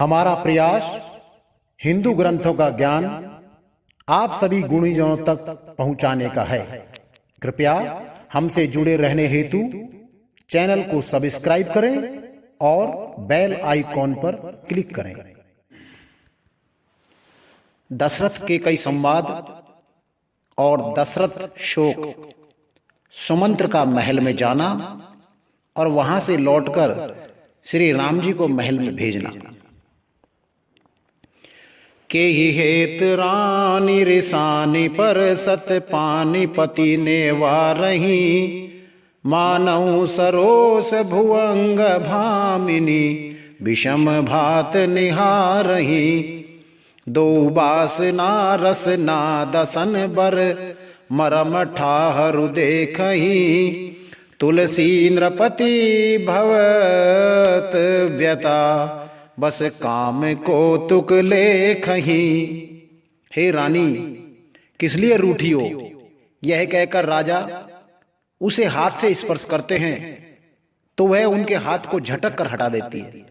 हमारा प्रयास हिंदू ग्रंथों का ज्ञान आप सभी गुणीजनों तक पहुंचाने का है। कृपया हमसे जुड़े रहने हेतु चैनल को सब्सक्राइब करें और बेल आइकॉन पर क्लिक करें। दशरथ के कई संवाद और दशरथ शोक सुमंत्र का महल में जाना और वहां से लौटकर श्री राम जी को महल में भेजना। के ही हेत रानी रिसानी पर सत पानीपति ने वारही, मानव सरोस भुवंग भामिनी विषम भात निहारही। दो बासना रसना दसन बर मरम ठाहरु देखही, तुलसी नृपति भवत व्यता बस काम को तुक लेखही। हे रानी, किस लिए रूठी हो? यह कहकर राजा उसे हाथ से स्पर्श करते हैं तो वह उनके हाथ को झटक कर हटा देती है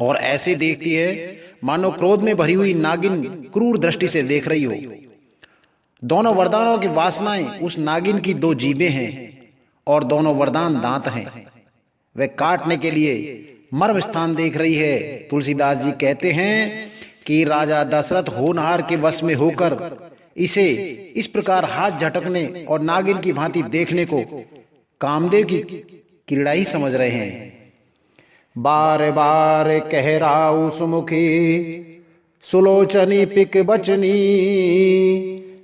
और ऐसे देखती है मानो क्रोध में भरी हुई नागिन क्रूर दृष्टि से देख रही हो। दोनों वरदानों की वासनाएं उस नागिन की दो जीभें हैं और दोनों वरदान दांत हैं। वह काटने के लिए मर्म स्थान देख रही है। तुलसीदास जी कहते हैं कि राजा दशरथ होनहार के वश में होकर इसे इस प्रकार हाथ झटकने और नागिन की भांति देखने को कामदेव की क्रीड़ा ही समझ रहे हैं। बार बार कह राउ सुमुखी सुलोचनी पिक बचनी,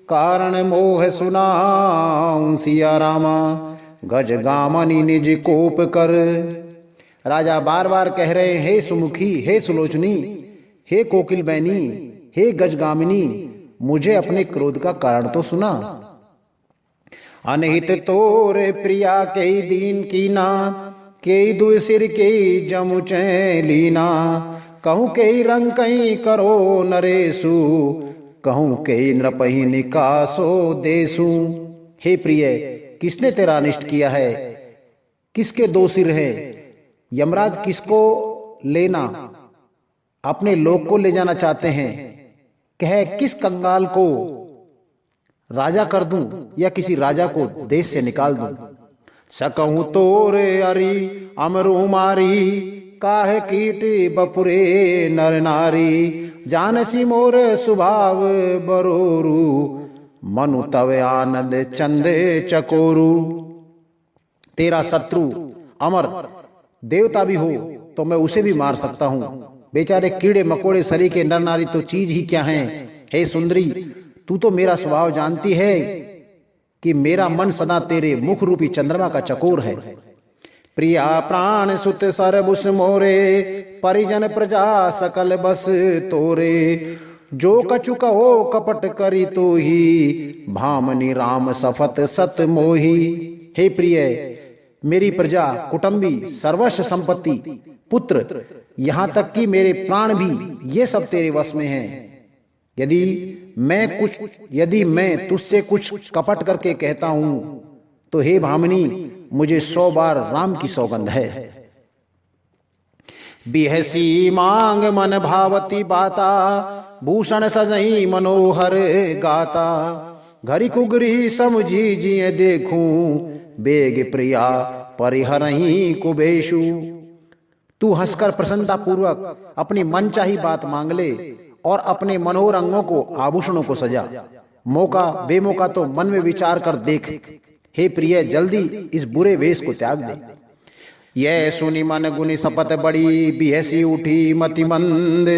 कारण मोह सुनाऊं सिया रामा गज गामनी निज कोप कर। राजा बार बार कह रहे हैं, हे सुमुखी, हे सुलोचनी, हे कोकिल बैनी, हे गजगामिनी, मुझे अपने क्रोध का कारण तो सुना। अनहित तोरे प्रिया के दीन कीना, के दुसिर के जमुचे लीना। कहूँ के रंग कहीं करो नरेशु, कहूँ के नृपहि निकासो देसु। हे प्रिय, किसने तेरा अनिष्ट किया है? किसके दो सिर हैं? यमराज किसको लेना अपने लोक को ले जाना चाहते हैं? कह किस कंगाल को राजा कर दूं या किसी राजा को देश से निकाल दूं। सकहूं तोरे अरि अमरु मारी, काहे कीट बपुरे नर नारी। जानसी मोर स्वभाव बरोरू, मनु तवे आनंद चंदे चकोरू। तेरा शत्रु अमर देवता भी हो तो मैं उसे भी मार सकता हूं। बेचारे कीड़े मकोड़े सरी के नर नारी तो चीज ही क्या हैं। हे सुंदरी, तू तो मेरा स्वभाव जानती है कि मेरा मन सदा तेरे मुख रूपी चंद्रमा का चकोर है। प्रिया प्राण सुत सरबुस मोरे, परिजन प्रजा सकल बस तोरे। जो कछु कहो कपट करी तो ही, भामनी राम सफत सत मोही। हे प्रिय, मेरी प्रजा, कुटुंबी, सर्वस्व संपत्ति, पुत्र, यहां तक कि मेरे प्राण भी, ये सब तेरे वश में हैं। यदि मैं तुझसे कुछ कपट करके कहता हूं तो हे भामिनी, मुझे 100 बार राम की सौगंध है। बिहसी मांग मन भावती बाता, भूषण सजई मनोहर गाता। घरी कुगरी समझी जिये देखूं, बेग प्रिया परिहरही कुबेशु। तू हंसकर प्रसन्नता पूर्वक अपनी मनचाही बात मांग ले और अपने मनोहर अंगों को, आभूषणों को सजा। मौका बेमौका तो मन में विचार कर देख। हे प्रिय, जल्दी इस बुरे वेश को त्याग दे। यह सुनी मन गुनी सपत बड़ी, बिहसी उठी मति मंद।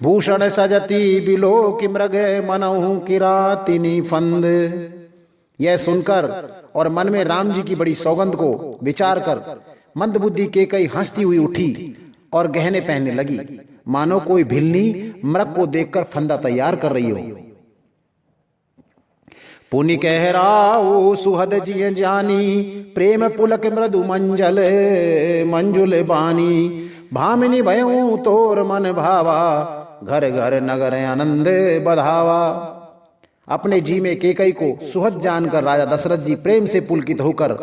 भूषण सजती बिलो कि मृग, मनहु किरातिनी फंद। यह सुनकर और मन में राम जी की बड़ी सौगंध को विचार कर मंदबुद्धि केकई हंसती हुई उठी और गहने पहनने लगी, मानो कोई भिलनी मृग को देखकर फंदा तैयार कर रही हो। पुनि कह राउ सुहद जिय जानी, प्रेम पुलक मृदु मंजल मंजुल बानी। भामिनी भयऊ तोर मन भावा, घर घर नगर आनंद बधावा। अपने जी में केकई को सुहद जानकर राजा दशरथ जी प्रेम से पुलकित होकर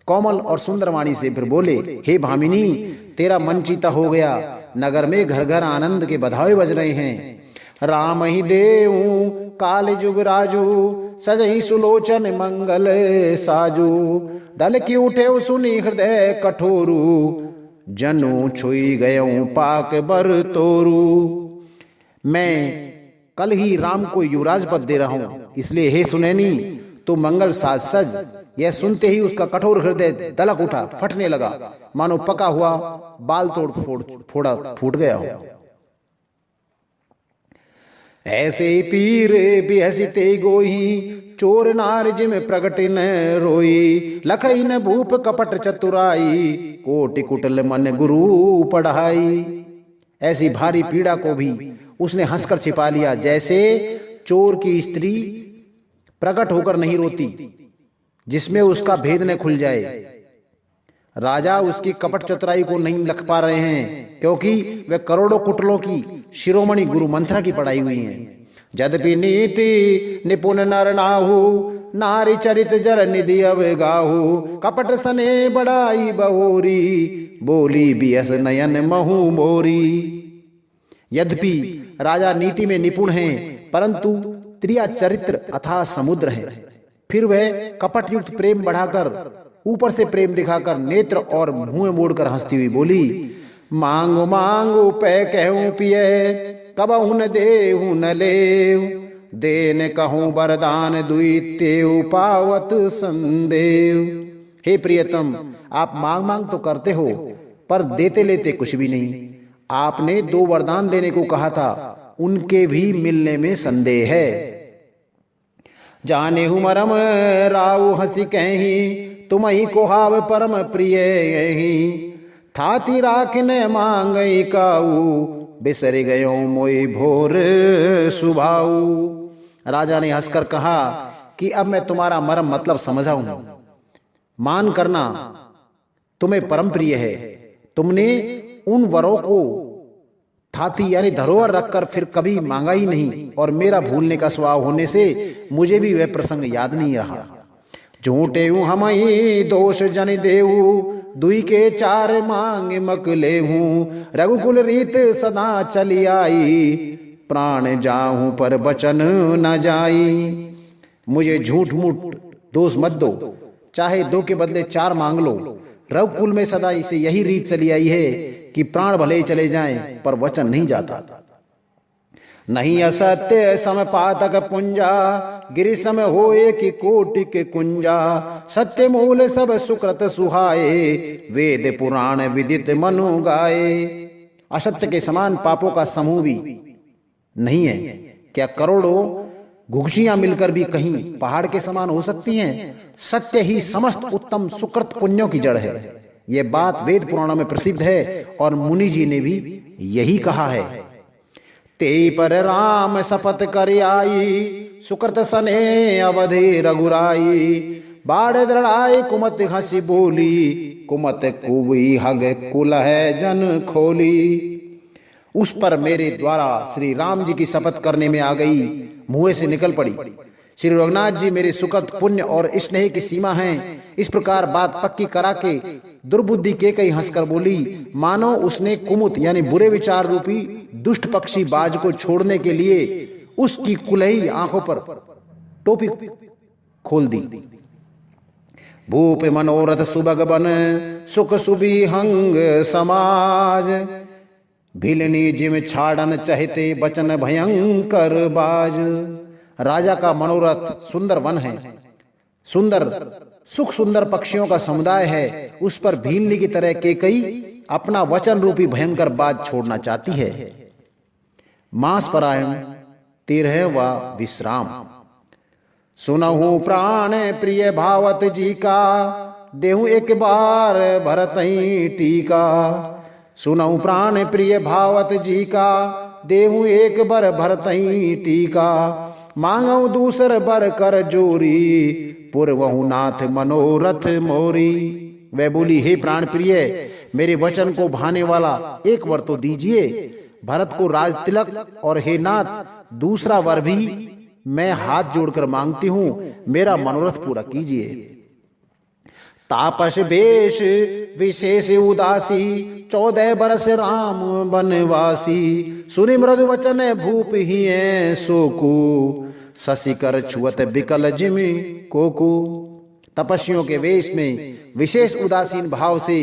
कोमल और सुंदर वाणी से फिर बोले, हे भामिनी, तेरा मन चीता हो गया, नगर में घर घर आनंद के बधाई बज रहे हैं। राम ही देव काल जुग राजू, सजई सुलोचन मंगल साजू। दल की उठे सुनी हृदय कठोरू, जनु छुई गयऊं पाक बर तोरू। मैं कल ही राम को युवराज पद दे रहा हूं, इसलिए हे सुनैनी तो मंगल साज सज। यह सुनते ही उसका कठोर हृदय दलक उठा, फटने लगा, मानो पका हुआ बाल तोड़ फूट गया हो। ऐसे पीर बिहसिते गोही, चोर नार जिम प्रगट न रोई। लखई न भूप कपट चतुराई, कोटि कुटल मन गुरु पढ़ाई। ऐसी भारी पीड़ा को भी उसने हंसकर छिपा लिया, जैसे चोर की स्त्री प्रकट होकर नहीं रोती जिसमें उसका भेद न खुल जाए। राजा उसकी कपट चतुराई को नहीं लख पा रहे हैं, क्योंकि वे करोड़ों कुटलों की शिरोमणि गुरु मंत्रा की पढ़ाई हुई हैं। यद्यपि नीति निपुण नर नाहु, नारी चरित जर निधि अवगाहु। कपट सने बड़ाई बहोरी, बोली बियस नयन महु मोरी। यद्यपि राजा नीति में निपुण हैं, परंतु त्रिया चरित्र अथाह समुद्र है। फिर वह कपट युक्त प्रेम बढ़ाकर, ऊपर से प्रेम दिखाकर नेत्र और मुंह मोड़कर हंसती हुई बोली, मांगो मांगो पै कहूं पिए, कबहु न देहु न लेव। देन कहूं वरदान दुई तेव, पावत संदेव। हे प्रियतम, आप मांग मांग तो करते हो, पर देते लेते कुछ भी नहीं। आपने 2 वरदान देने को कहा था, उनके भी मिलने में संदेह है। जाने हूं मरम राव हंसी कहीं, तुम ही को हाव परम प्रिय यही। थाती राखने मांगई काऊ, बिसर गयो मोई भोर सुभाऊ। राजा ने हंसकर कहा कि अब मैं तुम्हारा मरम मतलब समझा हूं। मान करना तुम्हें परम प्रिय है। तुमने उन वरों को थाती यानी धरोहर रखकर फिर कभी मांगा ही नहीं, और मेरा भूलने का स्वभाव होने से मुझे भी वह प्रसंग याद नहीं रहा। झूठे हम ही दोष जन देऊ, दुई के 4 मांग मक लेहूं। रघुकुल रीत सदा चली आई, प्राण जाऊं पर बचन न जाई। मुझे झूठ मूठ दोष मत दो, चाहे 2 के बदले 4 मांग लो। रघुकुल में सदा इसे यही रीत चली आई है कि प्राण भले ही चले जाएं, पर वचन नहीं जाता। नहीं असत्य समपातक पुंजा, गिरि सम होए कि कोटि के कुंजा। सत्य मूल सब सुकृत सुहाए, वेद पुराण विदित मनु गाए। असत्य के समान पापों का समूह भी नहीं है। क्या करोड़ों घुघचियां मिलकर भी कहीं पहाड़ के समान हो सकती हैं? सत्य ही समस्त उत्तम सुकृत पुण्यों की जड़ है। यह बात वेद पुराणों में प्रसिद्ध है, और मुनि जी ने भी यही कहा है। ते पर राम शपथ कर आई, सुकृत सने अवधि रघुराई। बाढ़ दृढ़ाई कुमत हंसी बोली, कुमत कुबी हग कुल है जन खोली। उस पर मेरे द्वारा श्री राम जी की शपथ करने में आ गई, मुंह से निकल पड़ी। श्री रघुनाथ जी मेरे सुकृत पुण्य और स्नेह की सीमा हैं। इस प्रकार बात पक्की करा के दुर्बुद्धि के कई हंसकर बोली, मानो उसने कुमुत यानी बुरे विचार रूपी दुष्ट पक्षी बाज को छोड़ने के लिए उसकी कुलही आंखों पर टोपी खोल दी। भूप मनोरथ सुबग बन, सुख सुबी हंग समाज। भिलनी जिम छाड़न चहते, बचन भयंकर बाज। राजा का मनोरथ सुंदर वन है, सुंदर सुख सुंदर पक्षियों का समुदाय है। उस पर भीलनी की तरह केकई अपना वचन रूपी भयंकर बाज छोड़ना चाहती है। मास परायण 13वां विश्राम। सुनहु प्राण प्रिय भावत जी का, देहु एक बार भरतई टीका। सुनहु प्राण प्रिय भावत जी का, देहु एक बार भरतई टीका। मांगऊ दूसर बर कर जोरी, पूर्वहु नाथ मनोरथ मोरी। वह बोली, हे प्राण प्रिय, मेरे वचन को भाने वाला एक वर तो दीजिए। भरत को राज तिलक, और हे नाथ दूसरा वर भी मैं हाथ जोड़कर मांगती हूं, मेरा मनोरथ पूरा कीजिए। तापस वेश विशेष उदासी 14 बरस राम बनवासी। सुनि मृदु वचन भूप ही सोकू शशिकर छुअत बिकल जिमि कोकू। तपस्वियों के वेश में विशेष उदासीन भाव से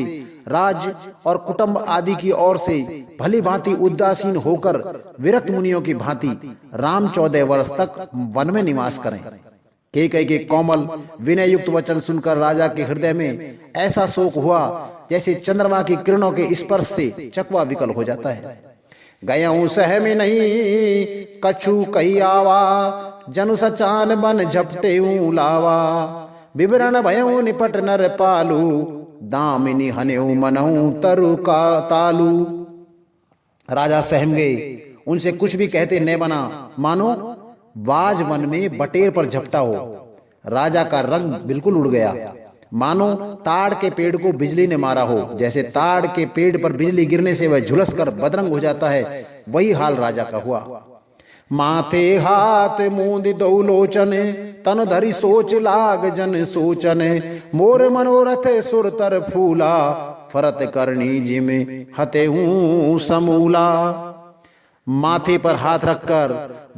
राज और कुटुंब आदि की ओर से भली भांति उदासीन होकर विरक्त मुनियों की भांति राम 14 वर्ष तक वन में निवास करें। कैकेयी के कोमल विनय युक्त वचन सुनकर राजा के हृदय में ऐसा शोक हुआ जैसे चंद्रमा की किरणों के स्पर्श से चकवा विकल हो जाता है। गयऊं सह में नहीं कछु कही आवा जनु सचान बन झपटे लावा। विवरण भयऊ निपट नर पालू दामिनी हनेऊ मनऊ तरु का तालू। राजा सहम गए, उनसे कुछ भी कहते न बना, मानो बाज वन में बटेर पर झपटा हो। राजा का रंग बिल्कुल उड़ गया, मानो ताड़ के पेड़ को बिजली ने मारा हो। जैसे ताड़ के पेड़ पर बिजली गिरने से वह झुलस कर बदरंग हो जाता है, वही हाल राजा का हुआ। माथे हाथ मूंद दो लोचन तन धरी सोच लाग जन सोचन। मोर मनोरथ सुर तर फूला फरत करनी जिमे हते हूं समूला। माथे पर हाथ रखकर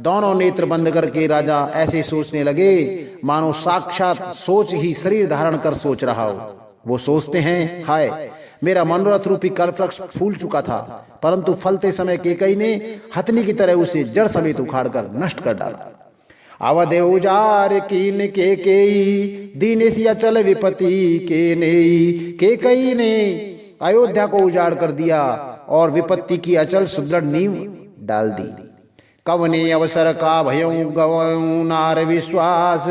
दोनों नेत्र बंद करके राजा ऐसे सोचने लगे मानो साक्षात सोच ही शरीर धारण कर सोच रहा हो। वो सोचते हैं, हाय मेरा मनोरथ रूपी कल्पवृक्ष फूल चुका था, परंतु फलते समय कैकेयी ने हथनी की तरह उसे जड़ समेत उखाड़कर नष्ट कर डाला। अवध उजार कीन कैकेयी दीनेसी अचल विपति के नेई। कैकेयी ने अयोध्या को उजाड़ कर दिया और विपत्ति की अचल सुदृढ़ नींव डाल दी। कवने अवसर का भयऊ गवऊ नार विश्वास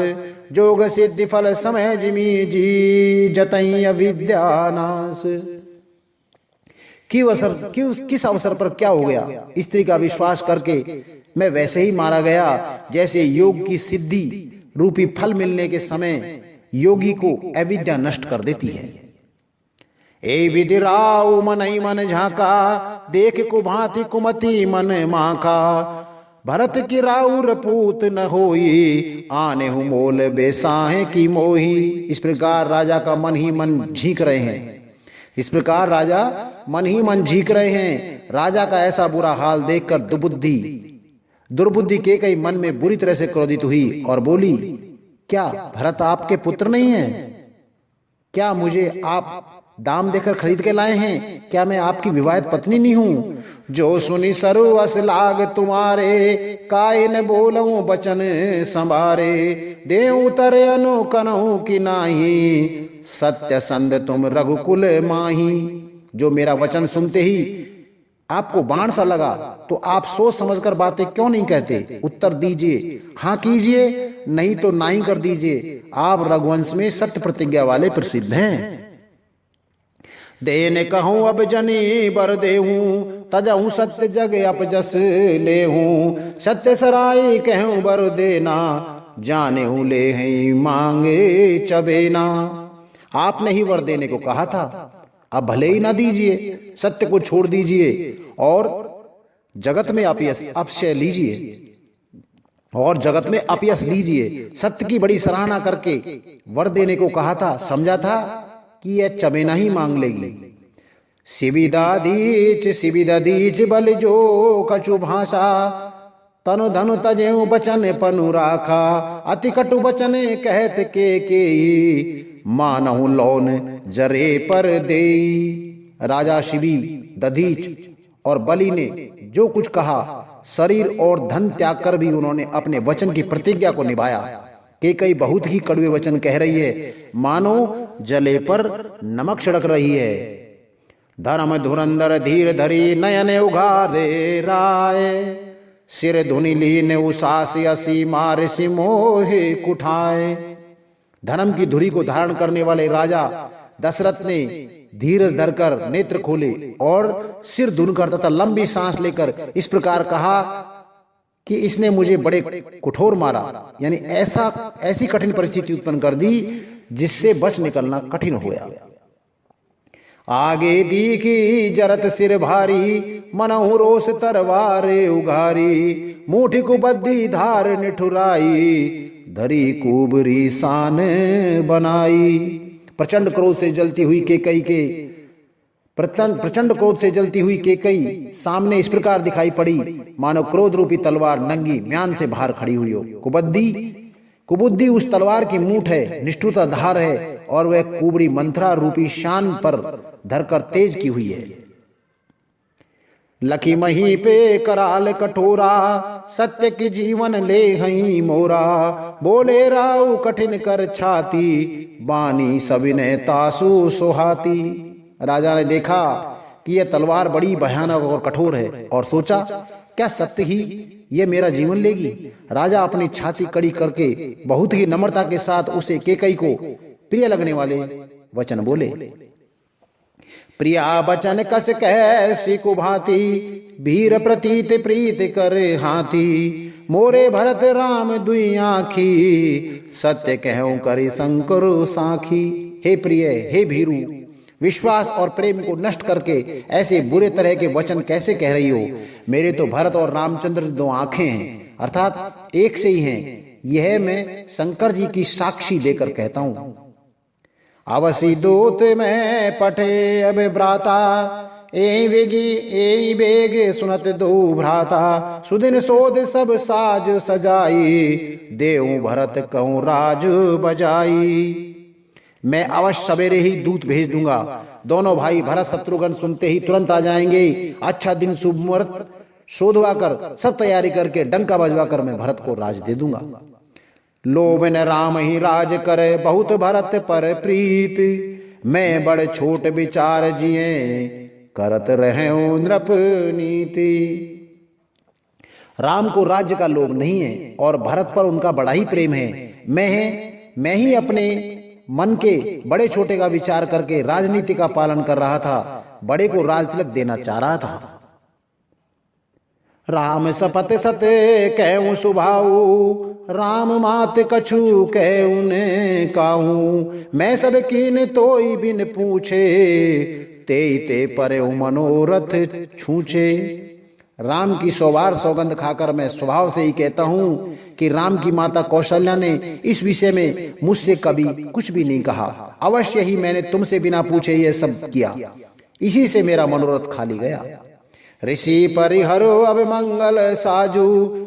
जोग सिद्धि फल समय जिमी जी जतई अविद्यानाश। किस अवसर पर क्या हो गया? स्त्री का विश्वास करके मैं वैसे ही मारा गया जैसे योग की सिद्धि रूपी फल मिलने के समय योगी को अविद्या नष्ट कर देती है। ए विधि राव मन ही मन झाका देख कुभांति कुमति मन माका। भरत की राउर पूत न होई आने हूं मोल बेसाहे की मोही। इस प्रकार राजा का मन ही मन झीक रहे हैं। इस प्रकार राजा मन ही मन झीक रहे हैं। राजा का ऐसा बुरा हाल देखकर दुर्बुद्धि कैकेयी मन में बुरी तरह से क्रोधित हुई और बोली, क्या भरत आपके पुत्र नहीं है? क्या मुझे आप दाम देकर खरीद के लाए हैं? क्या मैं आपकी विवाहित पत्नी नहीं हूं? जो सुनी सरवस लाग तुम्हारे काय न बोलऊं बचन संभारे। देऊ तरे अनु कनहु की नाही सत्य संद तुम रघुकुल माही। जो मेरा वचन सुनते ही आपको बाण सा लगा तो आप सोच समझकर बातें क्यों नहीं कहते? उत्तर दीजिए, हाँ कीजिए, नहीं तो नहीं कर दीजिए। आप रघुवंश में सत्य प्रतिज्ञा वाले प्रसिद्ध हैं। देने कहूं अब जनी बर देहूं तजहूं सत्य जग अपजस लेहूं। सत्य सराय कहूं बर देना जाने हूं ले ही मांगे चबेना। आपने ही वर देने को कहा था, अब भले ही ना दीजिए, सत्य को छोड़ दीजिए और जगत में अपशय लीजिए और जगत में अपयश लीजिए। सत्य की बड़ी सराहना करके वर देने को कहा था, समझा था कि यह चबेना ही मांग लेगी। शिविदीच बल जो कछु भाषा तनु धनु तजेऊ बचन पनु राखा। अति कटु बचन कहत कैकेयी मानहु लौन जरे पर देई। राजा शिवी, दधीच और बलि ने जो कुछ कहा, शरीर और धन त्याग कर भी उन्होंने अपने वचन की प्रतिज्ञा को निभाया। कैकेयी बहुत ही कड़वे वचन कह रही है, मानो जले पर नमक छिड़क रही है। धर्म धुरंधर धीर धरी नयन उघारे राय। सिर धुनि लीन उसास असी मार सिमोहे कुठाए। धर्म की धुरी को धारण करने वाले राजा दशरथ ने धीरज धरकर नेत्र खोले और सिर धुनकर तथा लंबी सांस लेकर इस प्रकार कहा कि इसने मुझे बड़े कठोर मारा, यानी ऐसी कठिन परिस्थिति उत्पन्न कर दी जिससे बच निकलना कठिन हो गया। आगे दीखी जरत सिर भारी मनहु रोष तरवारे उघारी। मुठी को बद्धी धार निठुराई धरी कुबरी शान बनाई। प्रचंड क्रोध से जलती हुई केकई सामने इस प्रकार दिखाई पड़ी मानो क्रोध रूपी तलवार नंगी म्यान से बाहर खड़ी हुई हो। कुबुद्धि उस तलवार की मूठ है, निष्ठुरता धार है, और वह कुबड़ी मंथरा रूपी शान पर धरकर तेज की हुई है। लखी मही पे कराल कठोरा, सत्य की जीवन ले हई मोरा, बोले राव कठिन कर छाती, बानी सविनय तासु सुहाती। राजा ने देखा कि यह तलवार बड़ी भयानक और कठोर है और सोचा क्या सत्य ही यह मेरा जीवन लेगी। राजा अपनी छाती कड़ी करके बहुत ही नम्रता के साथ उसे केकई को प्रिय लगने वाले वचन बोले। प्रिया बचन कस कैसी कुभाती, वीर प्रतीत प्रीत कर हाथी, मोरे भरत राम दुई आखी, सत्य कहूं करे शंकर साखी। हे प्रिय, हे भीरू, विश्वास और प्रेम को नष्ट करके ऐसे बुरे तरह के वचन कैसे कह रही हो। मेरे तो भरत और रामचंद्र दो आंखें हैं, अर्थात एक से ही हैं। यह मैं शंकर जी की साक्षी देकर कहता हूं। अवसी दूत में पठे अब भ्राता, ए बेग सुनत दो भ्राता, सुदिन सोद सब साज सजाई, देव भरत कहूं राज बजाई। मैं अवश्य सवेरे ही दूत भेज दूंगा। दोनों भाई भरत शत्रुघ्न सुनते ही तुरंत आ जाएंगे। अच्छा दिन शुभ मुहूर्त शोधवा कर सब तैयारी करके डंका बजवा कर मैं भरत को राज दे दूंगा। लोभ न राम ही राज करे, बहुत भरत पर प्रीत, मैं बड़ छोट विचार जिए, करत रहे नृप नीति। राम को राज्य का लोभ नहीं है और भरत पर उनका बड़ा ही प्रेम है। मैं ही अपने मन के बड़े छोटे का विचार करके राजनीति का पालन कर रहा था, बड़े को राज तिलक देना चाह रहा था। राम सपत सत कहूं सुभाऊ, राम मात कछु कहूं ने काहू, मैं सब कीन तोई बिन पूछे, ते परे मनोरथ छूछे। राम की 100 बार सौगंध खाकर मैं स्वभाव से ही कहता हूं कि राम की माता कौशल्या ने इस विषय में मुझसे कभी कुछ भी नहीं कहा। अवश्य ही मैंने तुमसे बिना पूछे यह सब किया, इसी से मेरा मनोरथ खाली गया। ऋषि परिहरो अब मंगल साजू,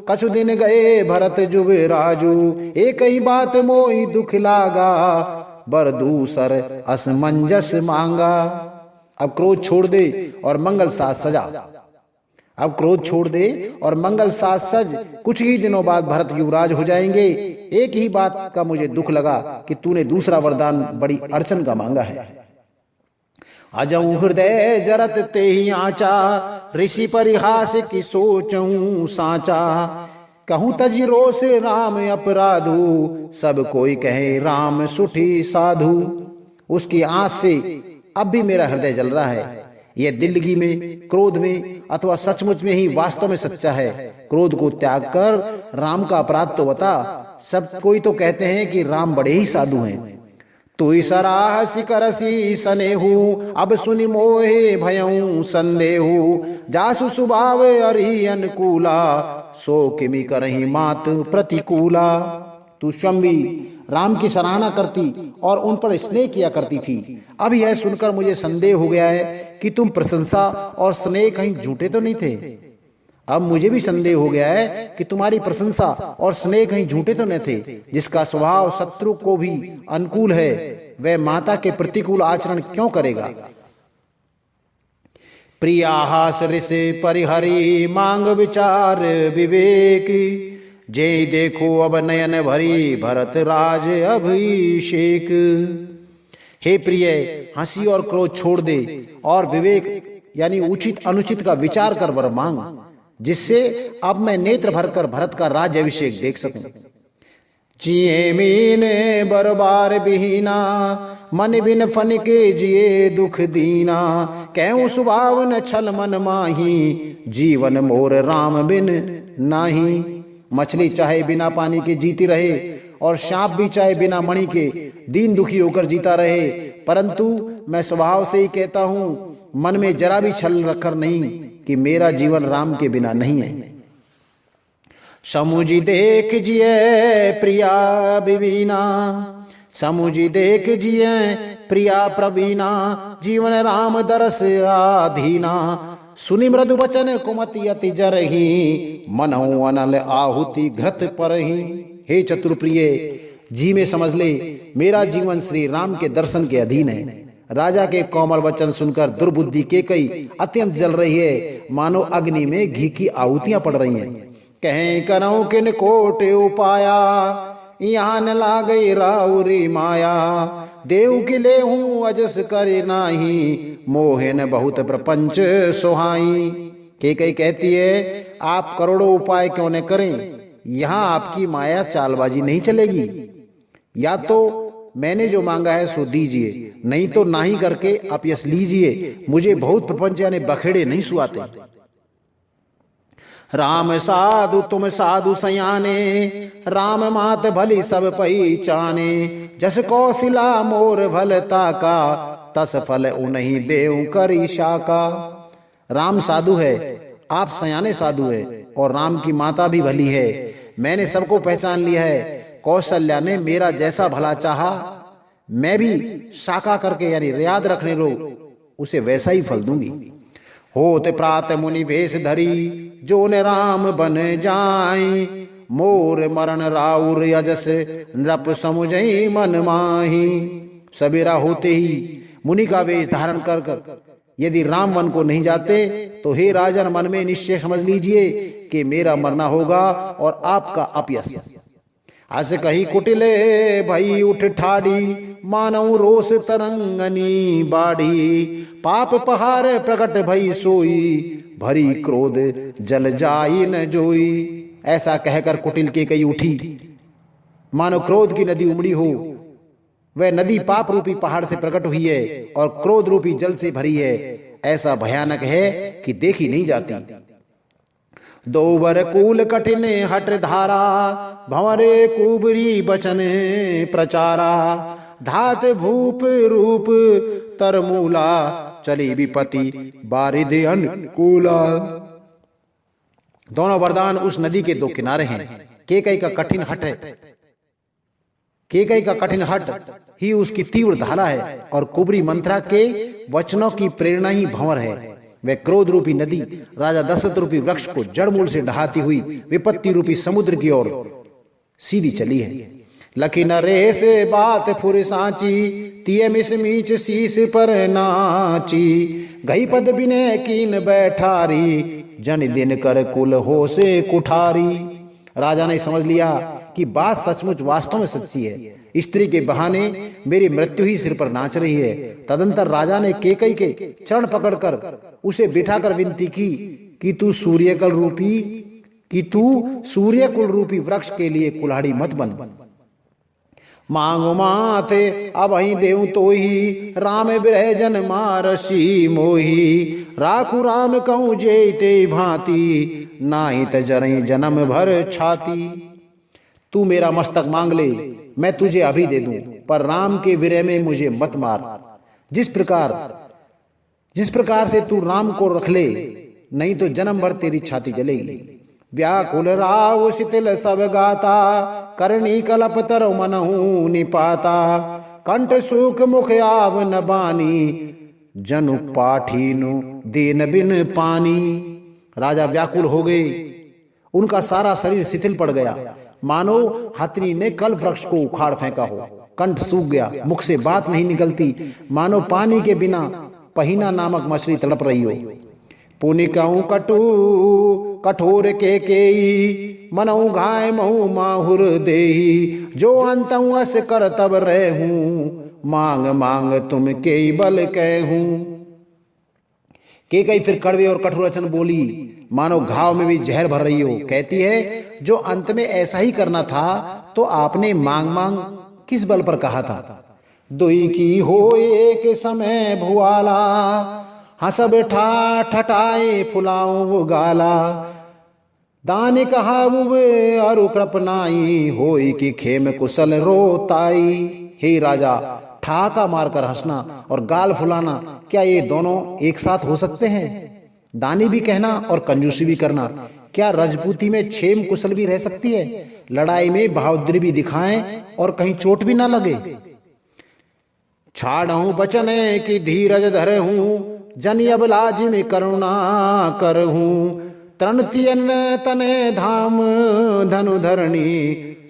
कछु दिन गए भरत जुब राजू, एक ही बात मोई दुख लागा, बर दूसर असमंजस मांगा। अब क्रोध छोड़ दे और मंगल साज सजा। अब क्रोध छोड़ दे और मंगल साज सज। कुछ ही दिनों बाद भरत युवराज हो जाएंगे। एक ही बात का मुझे दुख लगा कि तूने दूसरा वरदान बड़ी अड़चन का मांगा है। अजऊ हृदय जरत ते ही आचा, ऋषि परिहास की सोचूं साचा, कहूं तजिरो से राम अपराधु, सब कोई कहे राम सुठी साधु। उसकी आंच से अब भी मेरा हृदय जल रहा है। यह दिल्लगी में, क्रोध में अथवा सचमुच में ही वास्तव में सच्चा है। क्रोध को त्याग कर राम का अपराध तो बता। सब कोई तो कहते हैं कि राम बड़े ही साधु हैं। तू सराहसी करसी सनेहू, अब सुनि मोहे भयऊ संदेहू, जासु सुभाव अरि अनुकूला, सो किमि करहि मात प्रतिकूला। तू स्वयं भी राम की सराहना करती और उन पर स्नेह किया करती थी। अब यह सुनकर मुझे संदेह हो गया है कि तुम प्रशंसा और स्नेह कहीं झूठे तो नहीं थे। अब मुझे भी संदेह हो गया है कि तुम्हारी प्रशंसा और स्नेह कहीं झूठे तो न थे। जिसका स्वभाव शत्रु को भी अनुकूल है, वह माता के प्रतिकूल आचरण क्यों करेगा। प्रियाहास ऋषि परिहरी, मांग विचार विवेक, जे देखो अब नयन भरी, भरत राज अभिषेक। हे प्रिय, हंसी और क्रोध छोड़ दे और विवेक यानी उचित अनुचित का विचार कर वर मांग, जिससे अब मैं नेत्र भरकर भरत का राज्य अभिषेक देख सकूं। जिए मीने बरबार बिहीना, मन बिन फन के जिए दुख दीना, कहूं सुभाव न छल मन माही, जीवन मोर राम बिन नाही। मछली चाहे बिना पानी के जीती रहे और सांप भी चाहे बिना मणि के दीन दुखी होकर जीता रहे, परंतु मैं स्वभाव से ही कहता हूं, मन में जरा भी छल रखकर नहीं कि मेरा जीवन राम के बिना नहीं है। समुझी देख जिए प्रिया बिवीना, समुझी देख जिए प्रिया प्रवीणा जीवन राम दरस आधीना। सुनि मृदु वचन कुमति अति जरही मनहु अनल आहुति घृत परही। हे चतुर प्रिय, जी में समझ ले, मेरा जीवन श्री राम के दर्शन के अधीन है। राजा के कोमल वचन सुनकर दुर्बुद्धि केकई अत्यंत जल रही है, मानो अग्नि में घी की आहुतियां पड़ रही हैं। कहें करऊं किन कोट उपाया, यहाँ न लागई राउरी माया। देव की ले हूँ अजस करे नाही, मोहन बहुत प्रपंच सुहाई। केकई कहती है, आप करोड़ों उपाय क्यों न करें, यहाँ आपकी माया चालबाजी नहीं चलेगी। या तो मैंने जो मांगा है सो दीजिए, नहीं तो नाही करके आप यश लीजिए। मुझे बहुत प्रपंच यानी बखेड़े नहीं सुहाते। राम साधु तुम साधु सयाने, राम मात भली सब पहचाने। जस कौशिला मोर भलता का, तस फल उन्हीं देव करी शाका। राम साधु है, आप सयाने साधु है, और राम की माता भी भली है। मैंने सबको पहचान लिया है। कौशल्या ने मेरा जैसा भला चाहा, मैं भी शाखा करके यानी रियाद रखने लोग उसे वैसा ही फल दूंगी। होते प्रात मुनि भेष धरी, जो ने राम बन जाई। मोर मरण राउर यजस, नृप समुझई मन माही। सवेरा होते ही मुनि का वेश धारण कर यदि राम वन को नहीं जाते, तो हे राजन, मन में निश्चय समझ लीजिए कि मेरा मरना होगा और आपका अपयश। अस कही कुटिले भई उठ ठाड़ी, मानव रोष तरंगनी बाड़ी। पाप पहाड़ प्रकट भई सोई, भरी क्रोध जल जाई न जोई। ऐसा कहकर कुटिल के कई उठी, मानो क्रोध की नदी उमड़ी हो। वह नदी पाप रूपी पहाड़ से प्रकट हुई है और क्रोध रूपी जल से भरी है। ऐसा भयानक है कि देखी नहीं जाती। दो बर कूल कठिन हट धारा, भंवरे कुबरी बचन प्रचारा। धात भूप रूप तरमूला, चली विपति बारिद अनुकूला। दोनों वरदान उस नदी के दो किनारे हैं। केकई का कठिन हट है, केकई का कठिन हट ही उसकी तीव्र धारा है, और कुबरी मंत्रा के वचनों की प्रेरणा ही भंवर है। वह क्रोध रूपी नदी राजा दशरथ रूपी वृक्ष को जड़ मूल से ढहाती हुई विपत्ति रूपी समुद्र की ओर सीधी चली है। लखी नरेश बात फुर सांची, तिय मिस मीच शीस पर नाची। गई पद बिने कीन बैठारी, जन दिन कर कुल हो से कुठारी। राजा ने समझ लिया कि बात सचमुच वास्तव में सच्ची है। स्त्री के बहाने मेरी मृत्यु ही सिर पर नाच रही है। तदंतर राजा ने केकई के चरण पकड़कर उसे बिठाकर विनती की कि तू सूर्यकुल रूपी वृक्ष के लिए कुल्हाड़ी मत बन। मांगो माथे अब ही देव तो ही, राम विरह जन मारसी मोही। राखू राम कहूँ जेते भांति, नाही त जरई जन्म भर छाती। तू मेरा मस्तक मांग ले, मैं तुझे अभी दे दूं, पर राम के विरह में मुझे मत मार। जिस प्रकार से तू राम को रख ले, नहीं तो जन्म भर तेरी छाती जलेगी। व्याकुल राव शिथिल सब गाता, करणी कलप तर मनहु निपाता। कंठ सुख मुख आव न बानी, जनु पाठीनु दीन बिन पानी। राजा व्याकुल हो गए, उनका सारा शरीर शिथिल पड़ गया, मानो हथनी ने कल वृक्ष को उखाड़ फेंका हो। कंठ सूख गया, मुख से बात नहीं निकलती, मानो पानी के बिना पहिना नामक मछली तड़प रही हो। पुनिकऊ कटु कठोर के मनऊ घाय महू माहुर देही। जो अंतऊ अस कर तब रहूं, मांग मांग तुम के बल कहूं। केकई फिर कड़वे और कठोर वचन बोली, मानो घाव में भी जहर भर रही हो। कहती है, जो अंत में ऐसा ही करना था तो आपने मांग मांग किस बल पर कहा था। दुई की हो एक समय भुआला, हंसब ठठाए फुलाऊं गाला। दान कहावुब अरु कृपनाई, होई की खेम कुशल रोताई। हे राजा, ठहाका मारकर हंसना और गाल फुलाना, क्या ये दोनों एक साथ हो सकते हैं? दानी भी कहना और कंजूसी भी करना, क्या रजपूती में क्षेम कुशल भी रह सकती है? लड़ाई में बहादुरी भी दिखाएं और कहीं चोट भी ना लगे। छाड़हूं बचन की धीरज धरहूं, जन अब लाज में करुणा करहूं। तृणतियन तने धाम धनु धरणी,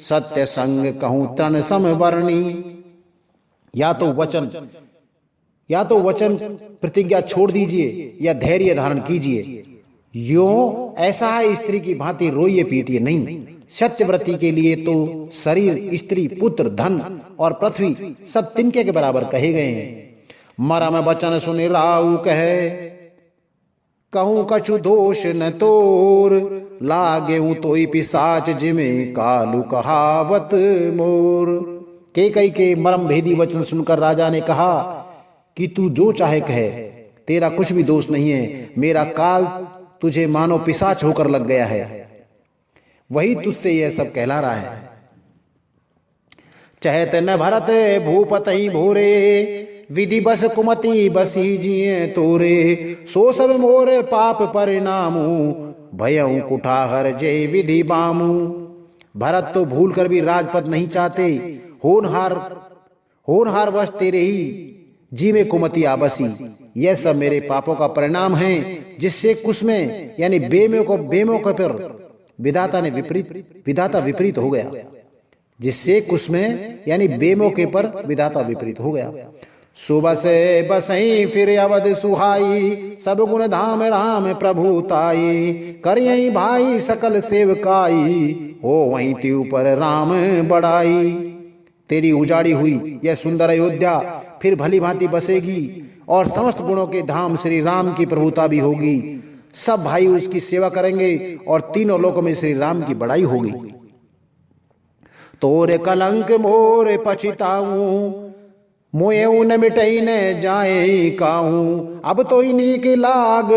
सत्य संग कहूं तृण समवर्णी। या तो वचन प्रतिज्ञा छोड़ दीजिए या धैर्य धारण कीजिए। यों ऐसा है स्त्री की भांति रोइए पीटिए नहीं। सत्यव्रती के लिए तो शरीर, स्त्री, पुत्र, धन और पृथ्वी सब तिनके के बराबर कहे गए हैं। मरम बचन सुनि राउ कहे, कहूं कछु दोष न तोर। लागे तोई पिसाच जिमे कालू कहावत मोर। कैकई के मरम भेदी वचन सुनकर राजा ने कहा कि तू जो चाहे कहे, तेरा कुछ भी दोष नहीं है। मेरा काल तुझे मानो पिशाच होकर लग गया है, वही तुझसे यह सब कहला रहा है। चहत न भरत भूपतई भोरे, विधि बस कुमति बसी जिए तोरे। सो सब मोर पाप परिणामू, भयऊ कुठाहर जय विधि बामू। भरत तो भूल कर भी राजपद नहीं चाहते, होनहार वश तेरे ही जी में कुमति आबसी। यह सब मेरे पापों का परिणाम है, जिससे कुछ में यानी बेमो के पर विधाता विपरीत हो गया। जिससे कुछ में यानी बेमौके पर विधाता विपरीत हो गया। सुबह से बसई फिर अवध सुहाई, सब गुण धाम राम प्रभु ताई। करियई भाई सकल सेवकाई, हो वहीं त्यू पर राम बढ़ाई। तेरी उजाड़ी हुई यह सुंदर अयोध्या फिर भली भांति बसेगी, और समस्त गुणों के धाम श्री राम की प्रभुता भी होगी। सब भाई उसकी सेवा करेंगे और तीनों लोकों में श्री राम की बड़ाई होगी। तोरे कलंक मोरे पछिताऊं, मोए न मिटई न जाए काऊं। अब तो इन्हीं की लाग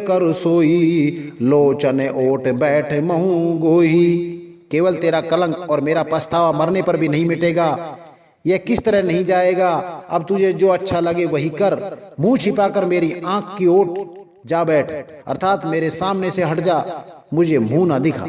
कर सोई, लोचन ओट बैठ महू गोई। केवल तेरा कलंक और मेरा पछतावा मरने पर भी नहीं मिटेगा। यह किस तरह नहीं जाएगा? अब तुझे जो अच्छा लगे वही कर। मुंह छिपाकर मेरी आंख की ओट जा बैठ, अर्थात मेरे सामने से हट जा, मुझे मुंह ना दिखा।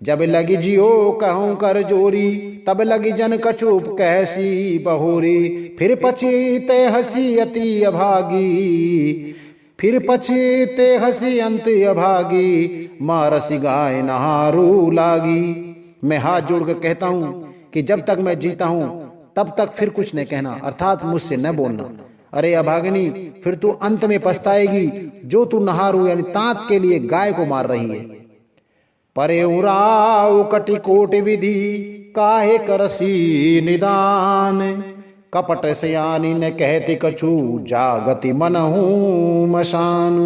जब लगी जियो कहूं कर जोरी, तब लगी जन कछुप कहसी बहोरी। फिर पछीते हसी अति अभागी, फिर पछीते हसी अंत अभागी। मारसी गाय नहारू लागी। मैं हाथ जोड़कर कहता हूं कि जब तक मैं जीता हूं तब तक फिर कुछ न कहना, अर्थात मुझसे न बोलना। अरे अभागिनी, फिर तू अंत में पछताएगी, जो तू नहारू यानी तांत के लिए गाय को मार रही है। परे उराव कटिकोट विधि, काहे करसी निदान। कपट सयानी न कहते कछु, जागति मनहू मशान।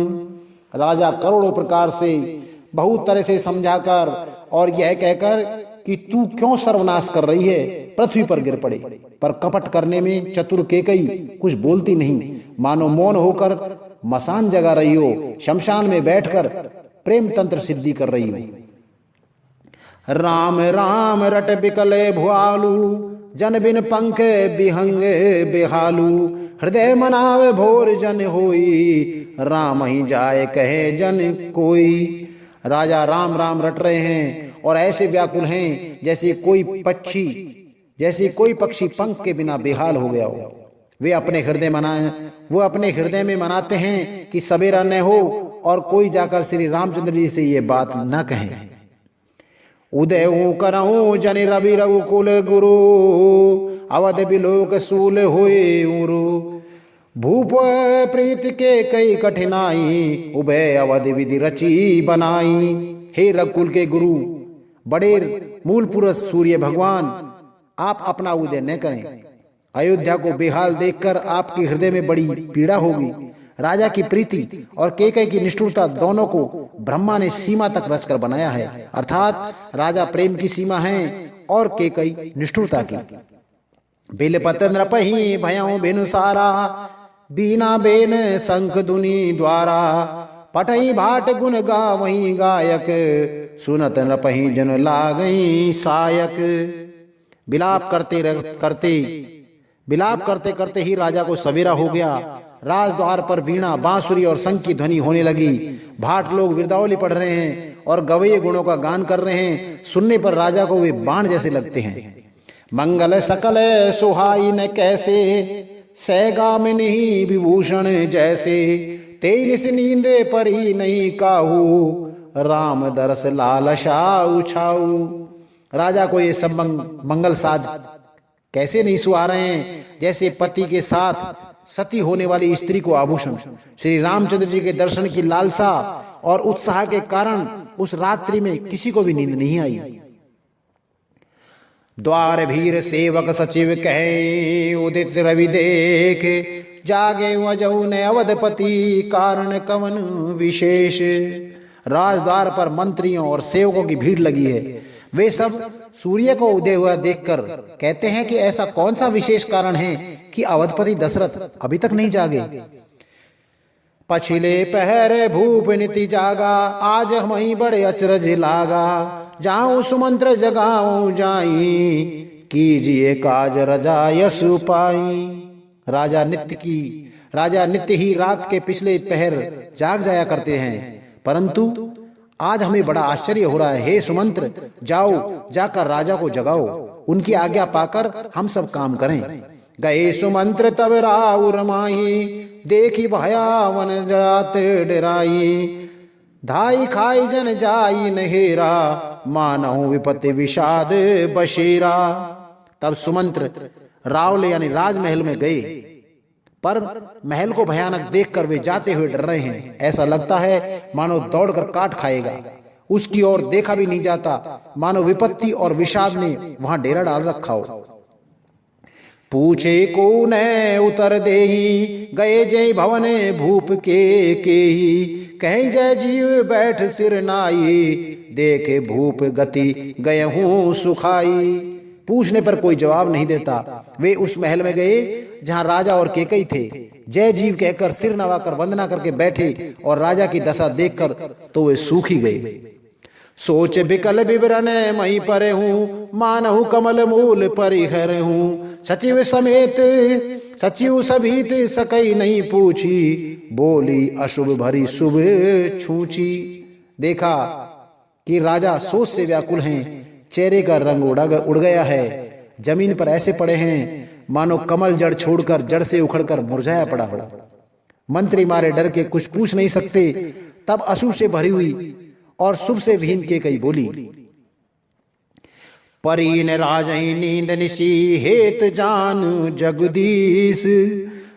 राजा करोड़ों प्रकार से बहुत तरह से समझाकर और यह कहकर कि तू क्यों सर्वनाश कर रही है, पृथ्वी पर गिर पड़े। पर कपट करने में चतुर केकई कुछ बोलती नहीं, मानो मौन होकर मसान जगा रही हो, शमशान में बैठकर प्रेम तंत्र सिद्धि कर रही हो। राम राम रट बिकले भुआलू, जन बिन पंख बिहंगे बेहालू। हृदय मनावे भोर जन होई, राम ही जाए कहे जन कोई। राजा राम राम रट रहे हैं और ऐसे व्याकुल हैं जैसे कोई पक्षी पंख के बिना बेहाल हो गया हो। वो अपने हृदय में मनाते हैं कि सवेरा न हो और कोई जाकर श्री रामचंद्र जी से ये बात न कहे। उदय करऊं जन रवि रघुकुल गुरु, अवध बिलोक सूल होए उरु। भूप प्रीत के कई कठिनाई, उभय अवध विधि रची बनाई। हे रघुकुल के गुरु, बड़े मूल पुरुष सूर्य भगवान, आप अपना उदय न करें। अयोध्या को बेहाल देखकर आपके हृदय में बड़ी पीड़ा होगी। राजा की प्रीति और केकई की निष्ठुरता दोनों को ब्रह्मा ने सीमा तक रचकर बनाया है, अर्थात राजा प्रेम की सीमा है और केकई निष्ठुरता की। बिलपत नृपहि भयउ बिनु सारा, बीना बेन शंख दुनि द्वारा। पटई भाट गुण गावहीं गायक, सुनत नृपहि जन लागई सायक। बिलाप करते करते ही राजा को सवेरा हो गया। राजद्वार पर वीणा, बांसुरी और शंख की ध्वनि होने लगी। भाट लोग विरदावली पढ़ रहे हैं और गवैये गुणों का गान कर रहे हैं। सुनने पर राजा को वे बाण जैसे लगते हैं। मंगल सकल सुहाई न कैसे, सैगामिनी विभूषण जैसे, तेनिस नींदे परी नहीं काहू, राम दरस लालसा उछाऊ। राजा को ये सब मंगल साज कैसे नहीं सुहा रहे हैं, जैसे पति के साथ सती होने वाली स्त्री को आभूषण। श्री रामचंद्र जी के दर्शन की लालसा और उत्साह के कारण उस रात्रि में किसी को भी नींद नहीं आई। द्वार भीर सेवक सचिव कहे, उदित रवि देख, जागे वजऊ ने अवधपति, कारण कवन विशेष। राजद्वार पर मंत्रियों और सेवकों की भीड़ लगी है। वे सब सूर्य को उदय हुआ देखकर कहते हैं कि ऐसा कौन सा विशेष कारण है कि अवधपति दशरथ अभी तक नहीं जागे। पछिले पहर भूप नीति जागा, आज हमही बड़े अचरज लागा, जाऊं सुमंत्र जगाऊं जाई, कीजिए काज रजा यशु पाई। राजा नित्य ही रात के पिछले पहर जाग जाया करते हैं, परंतु आज हमें बड़ा आश्चर्य हो रहा है। हे सुमंत्र, जाओ जाकर राजा को जगाओ, उनकी आज्ञा पाकर हम सब काम करें। गए सुमंत्र तब राउ रमाई, देखी भयावन जात डराई, धाई खाई जन जाई नहेरा, मानहु विपत्ति विषाद बशेरा। तब सुमंत्र रावल यानी राजमहल में गए, पर महल को भयानक देखकर वे जाते हुए डर रहे हैं। ऐसा लगता है मानो दौड़कर काट खाएगा। उसकी ओर देखा भी नहीं जाता, मानो विपत्ति और विषाद ने वहां डेरा डाल रखा हो। पूछे को न उतर देही, गए जय भवने भूप के केही, कहीं जय जीव बैठ सिर नाई, देखे भूप गति गए हूं सुखाई। पूछने पर कोई जवाब नहीं देता। वे उस महल में गए जहां राजा और केकई थे। जय जीव कहकर सिर नवाकर वंदना करके बैठे और राजा की दशा देखकर तो वे सूख ही गए। सोच विकल विवरण मई पर हूँ, मानहु कमल मूल परिहर हूँ, सचिव समेत सचिव सभीत सकई नहीं पूछी, बोली अशुभ भरी शुभ छूची। देखा कि राजा सोच से व्याकुल हैं, चेहरे का रंग उड़ गया है, जमीन पर ऐसे पड़े हैं मानो कमल जड़ छोड़कर जड़ से उखड़कर मुरझाया पड़ा हो। मंत्री मारे डर के कुछ पूछ नहीं सकते। तब अशुभ से भरी हुई और शुभ से विहीन के कई बोली, परीन राजई नींद निशी, हेत जान जगदीश,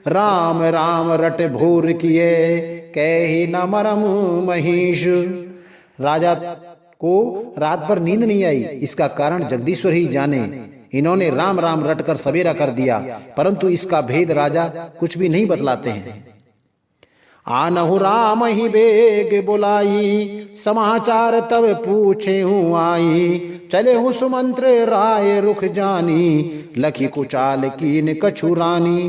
राम राम रट भोर किए, कही न मरम महिष। राजा को रात भर नींद नहीं आई, इसका कारण जगदीश्वर ही जाने। इन्होंने राम राम रटकर सवेरा कर दिया, परंतु इसका भेद राजा कुछ भी नहीं बतलाते हैं। आनहु राम ही बेग बुलाई, समाचार तब पूछे हूँ आई, चले हूँ सुमंत्र राय रुख जानी, लखी कुचाल कीन कछु रानी।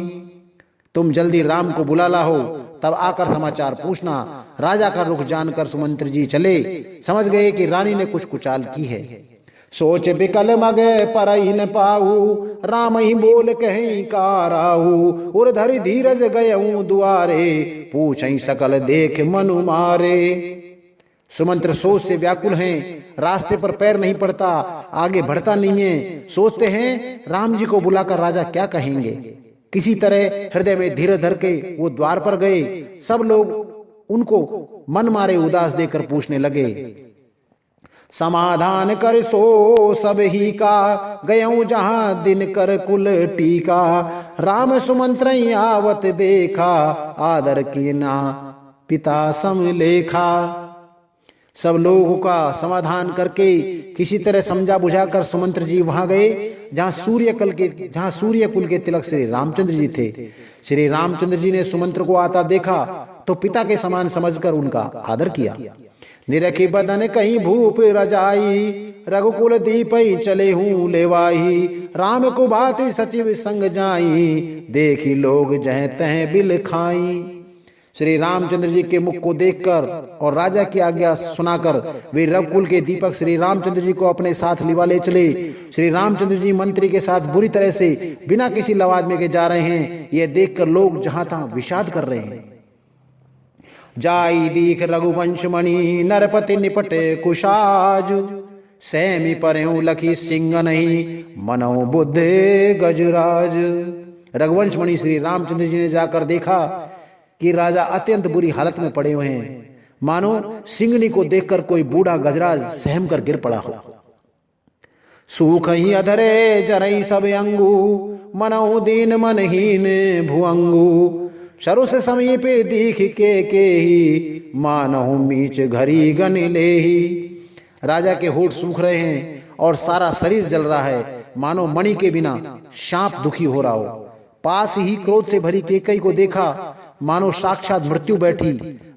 तुम जल्दी राम को बुला लाओ, तब आकर समाचार पूछना। राजा का रुख जानकर सुमंत्र जी चले, समझ गए कि रानी ने कुछ कुचाल की है। सोच बिकल मगे परई न पाऊ, राम ही बोल कहीं काराऊ, उर्धरि धीरज गयऊं दुआरे, पूछई सकल देख मनु मारे। सुमंत्र सोच से व्याकुल हैं, रास्ते पर पैर नहीं पड़ता, आगे बढ़ता नहीं है। सोचते हैं राम जी को बुलाकर राजा क्या कहेंगे। किसी तरह हृदय में धीरज धर के वो द्वार पर गए। सब लोग उनको मन मारे उदास देकर पूछने लगे, समाधान कर सो सब ही का, गयऊं जहां दिन कर कुल टीका, राम सुमंत्र आवत देखा, आदर की ना पिता सम लेखा। सब लोगों का समाधान करके किसी तरह समझा बुझाकर सुमंत्र जी वहां गए जहां सूर्य कुल के तिलक श्री रामचंद्र जी थे। श्री रामचंद्र जी ने सुमंत्र को आता देखा तो पिता के समान समझकर उनका आदर किया। निरखी बदन कहीं भूप रजाई, रघुकुल दीपई चले हूँ लेवाही, राम को बात सचिव संग जाई, देखी लोग जह तह बिल खाई। श्री रामचंद्र जी के मुख को देखकर और राजा की आज्ञा सुनाकर वे रघुकुल के दीपक श्री रामचंद्र जी को अपने साथ लिवा ले चले। श्री रामचंद्र जी मंत्री के साथ बुरी तरह से बिना किसी लवाजमे के जा रहे हैं, यह देखकर लोग जहां तहां विषाद कर रहे हैं। जाई दीख रघुवंश मणि, नरपति निपटे कुशाज, सहमी पर्यों लखी सिंह नहीं, मनो बुद्धे गजराज। रघुवंश मणि श्री रामचंद्र जी ने जाकर देखा कि राजा अत्यंत बुरी हालत में पड़े हुए हैं, मानो सिंहनी को देखकर कोई बूढ़ा गजराज सहम कर गिर पड़ा हो। सूख ही अधरे जरई सब अंगू, मनऊ दीन मनहीन भुअंगू। शरु से समीपे दीख के ही, मानहु मीच घरी गन लेही। राजा के होठ सूख रहे हैं और सारा शरीर जल रहा है, मानो मणि के बिना सांप दुखी हो रहा हो। पास ही क्रोध से भरी केकई को देखा, मानो साक्षात मृत्यु बैठी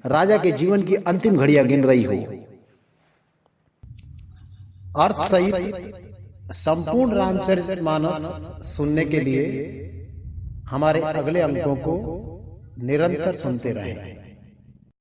राजा के जीवन की अंतिम घड़ियां गिन रही हो। अर्थ सहित संपूर्ण रामचरितमानस सुनने के लिए हमारे अगले अंकों को निरंतर सुनते रहें।